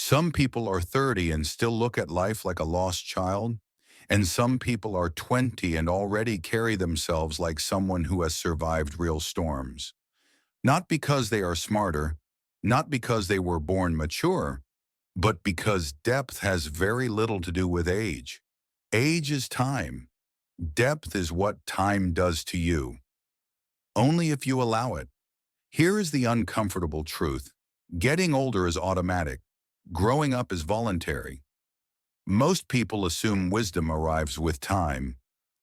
Some people are 30 and still look at life like a lost child, and some people are 20 and already carry themselves like someone who has survived real storms. Not because they are smarter, not because they were born mature, but because depth has very little to do with age. Age is time. Depth is what time does to you, only if you allow it. Here is the uncomfortable truth. Getting older is automatic. Growing up is voluntary. Most people assume wisdom arrives with time,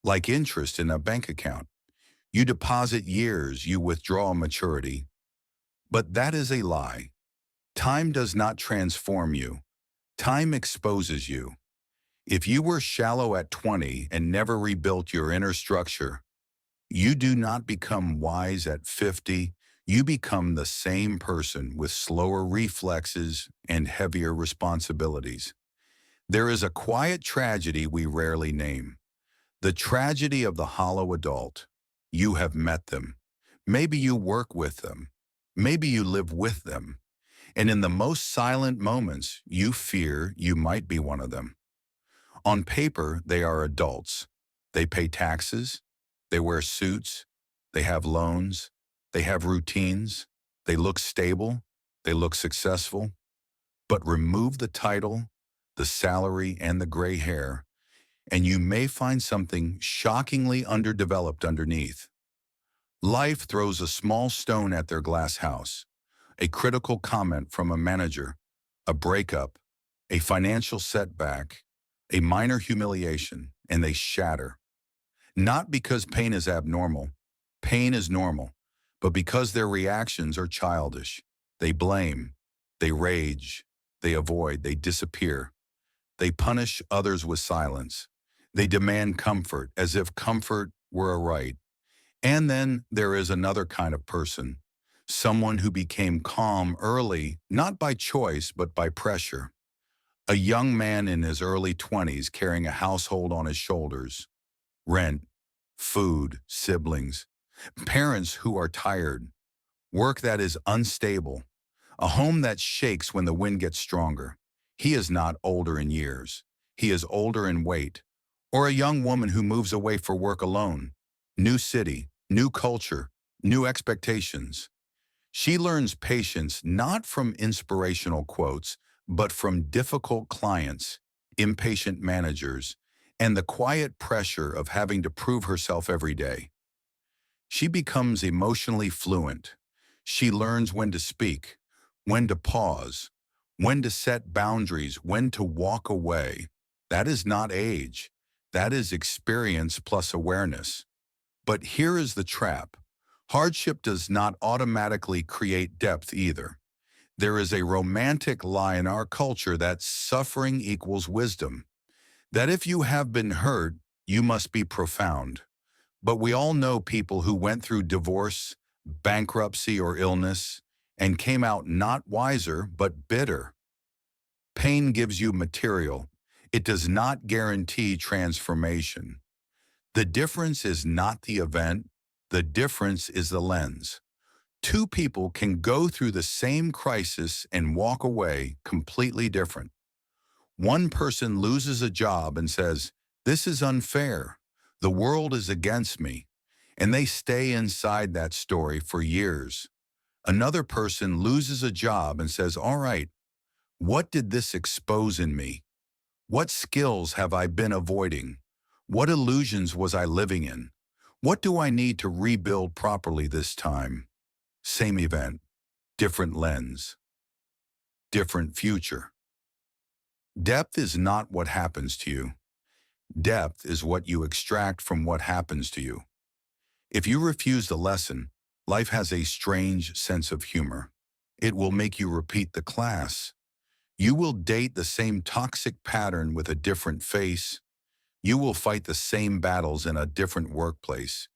like interest in a bank account. You deposit years, you withdraw maturity. But that is a lie. Time does not transform you. Time exposes you. If you were shallow at 20 and never rebuilt your inner structure, you do not become wise at 50. You become the same person with slower reflexes and heavier responsibilities. There is a quiet tragedy we rarely name. The tragedy of the hollow adult. You have met them. Maybe you work with them. Maybe you live with them. And in the most silent moments, you fear you might be one of them. On paper, they are adults. They pay taxes. They wear suits. They have loans. They have routines. They look stable. They look successful. But remove the title, the salary, and the gray hair, and you may find something shockingly underdeveloped underneath. Life throws a small stone at their glass house, a critical comment from a manager, a breakup, a financial setback, a minor humiliation, and they shatter. Not because pain is abnormal. Pain is normal, but because their reactions are childish. They blame, they rage, they avoid, they disappear. They punish others with silence. They demand comfort as if comfort were a right. And then there is another kind of person, someone who became calm early, not by choice, but by pressure. A young man in his early 20s carrying a household on his shoulders, rent, food, siblings, parents who are tired, work that is unstable, a home that shakes when the wind gets stronger. He is not older in years. He is older in weight. Or a young woman who moves away for work alone. New city, new culture, new expectations. She learns patience not from inspirational quotes, but from difficult clients, impatient managers, and the quiet pressure of having to prove herself every day. She becomes emotionally fluent. She learns when to speak, when to pause, when to set boundaries, when to walk away. That is not age. That is experience plus awareness. But here is the trap. Hardship does not automatically create depth either. There is a romantic lie in our culture that suffering equals wisdom, that if you have been hurt, you must be profound. But we all know people who went through divorce, bankruptcy, or illness and came out not wiser, but bitter. Pain gives you material. It does not guarantee transformation. The difference is not the event. The difference is the lens. Two people can go through the same crisis and walk away completely different. One person loses a job and says, "This is unfair. The world is against me." And they stay inside that story for years. Another person loses a job and says, "All right, what did this expose in me? What skills have I been avoiding? What illusions was I living in? What do I need to rebuild properly this time?" Same event, different lens, different future. Depth is not what happens to you. Depth is what you extract from what happens to you. If you refuse the lesson, life has a strange sense of humor. It will make you repeat the class. You will date the same toxic pattern with a different face. You will fight the same battles in a different workplace.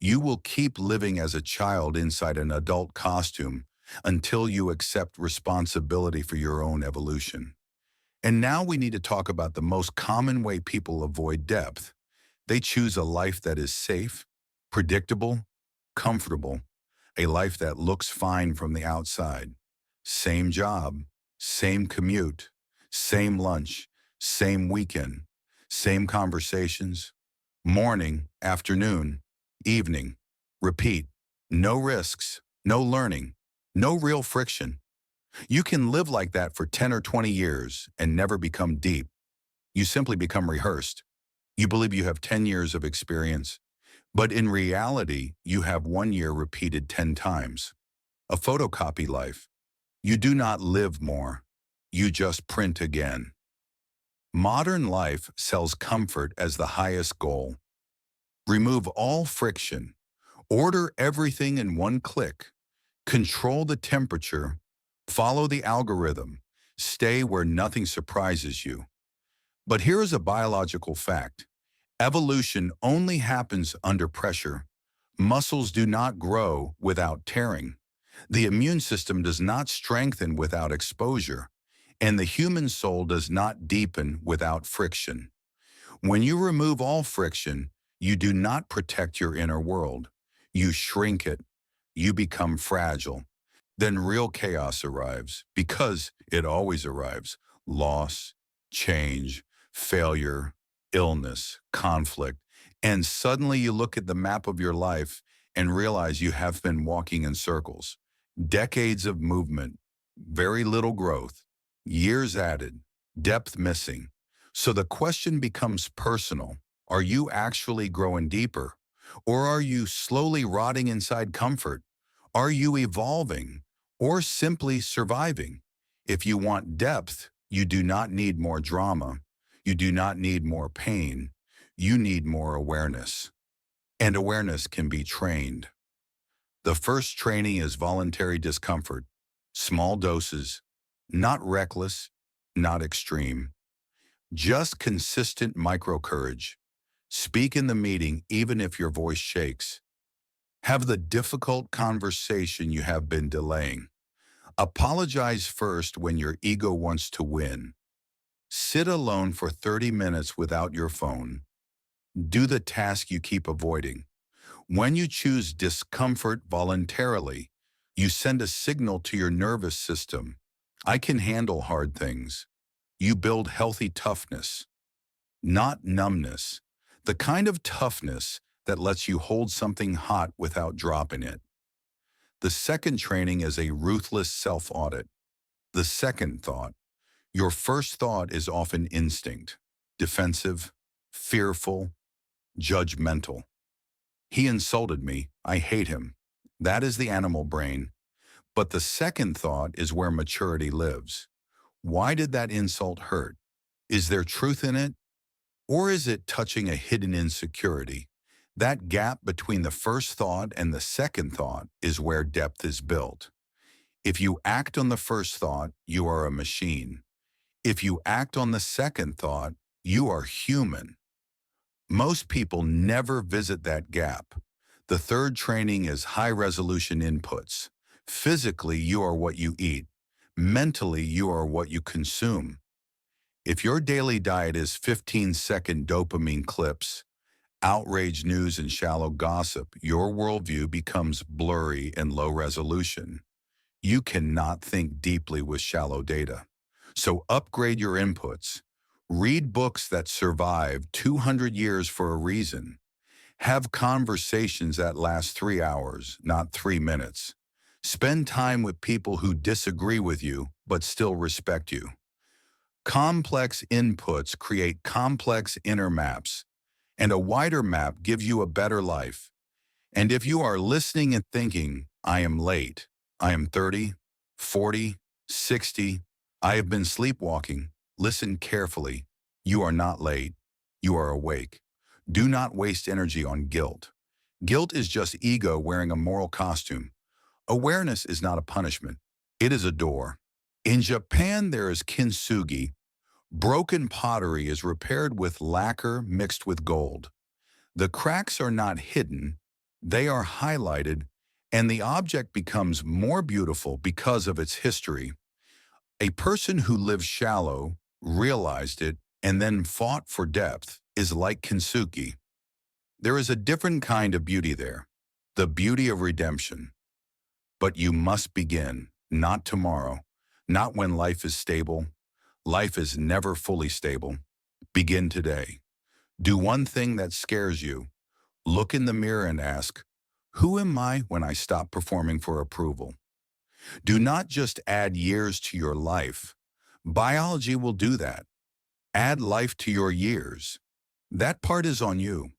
You will keep living as a child inside an adult costume until you accept responsibility for your own evolution. And now we need to talk about the most common way people avoid depth. They choose a life that is safe, predictable, comfortable, a life that looks fine from the outside. Same job, Same commute, same lunch, same weekend, same conversations, morning, afternoon, evening, repeat. No risks, no learning, no real friction. You can live like that for 10 or 20 years and never become deep. You simply become rehearsed. You believe you have 10 years of experience, but in reality, you have 1 year repeated 10 times. A photocopy life. You do not live more. You just print again. Modern life sells comfort as the highest goal. Remove all friction. Order everything in one click. Control the temperature. Follow the algorithm. Stay where nothing surprises you. But here is a biological fact. Evolution only happens under pressure. Muscles do not grow without tearing. The immune system does not strengthen without exposure, and the human soul does not deepen without friction. When you remove all friction, you do not protect your inner world. You shrink it. You become fragile. Then real chaos arrives, because it always arrives. Loss, change, failure, illness, conflict. And suddenly you look at the map of your life and realize you have been walking in circles. Decades of movement, very little growth, years added, depth missing. So the question becomes personal. Are you actually growing deeper? Or are you slowly rotting inside comfort? Are you evolving? Or simply surviving? If you want depth, you do not need more drama. You do not need more pain. You need more awareness. And awareness can be trained. The first training is voluntary discomfort. Small doses, not reckless, not extreme. Just consistent micro-courage. Speak in the meeting even if your voice shakes. Have the difficult conversation you have been delaying. Apologize first when your ego wants to win. Sit alone for 30 minutes without your phone. Do the task you keep avoiding. When you choose discomfort voluntarily, you send a signal to your nervous system. I can handle hard things. You build healthy toughness, not numbness. The kind of toughness that lets you hold something hot without dropping it. The second training is a ruthless self-audit. The second thought. Your first thought is often instinct, defensive, fearful, judgmental. He insulted me. I hate him. That is the animal brain. But the second thought is where maturity lives. Why did that insult hurt? Is there truth in it? Or is it touching a hidden insecurity? That gap between the first thought and the second thought is where depth is built. If you act on the first thought, you are a machine. If you act on the second thought, you are human. Most people never visit that gap. The third training is high-resolution inputs. Physically, you are what you eat. Mentally, you are what you consume. If your daily diet is 15-second dopamine clips, outrage news, and shallow gossip, your worldview becomes blurry and low resolution. You cannot think deeply with shallow data. So upgrade your inputs. Read books that survive 200 years for a reason. Have conversations that last 3 hours, not 3 minutes. Spend time with people who disagree with you but still respect you. Complex inputs create complex inner maps, and a wider map gives you a better life. And if you are listening and thinking, I am late, I am 30, 40, 60, I have been sleepwalking, listen carefully. You are not late. You are awake. Do not waste energy on guilt. Guilt is just ego wearing a moral costume. Awareness is not a punishment. It is a door. In Japan, there is kintsugi. Broken pottery is repaired with lacquer mixed with gold. The cracks are not hidden. They are highlighted, and the object becomes more beautiful because of its history. A person who lived shallow, realized it, and then fought for depth is like kintsugi. There is a different kind of beauty there, the beauty of redemption. But you must begin, not tomorrow, not when life is stable. Life is never fully stable. Begin today. Do one thing that scares you. Look in the mirror and ask, who am I when I stop performing for approval? Do not just add years to your life. Biology will do that. Add life to your years. That part is on you.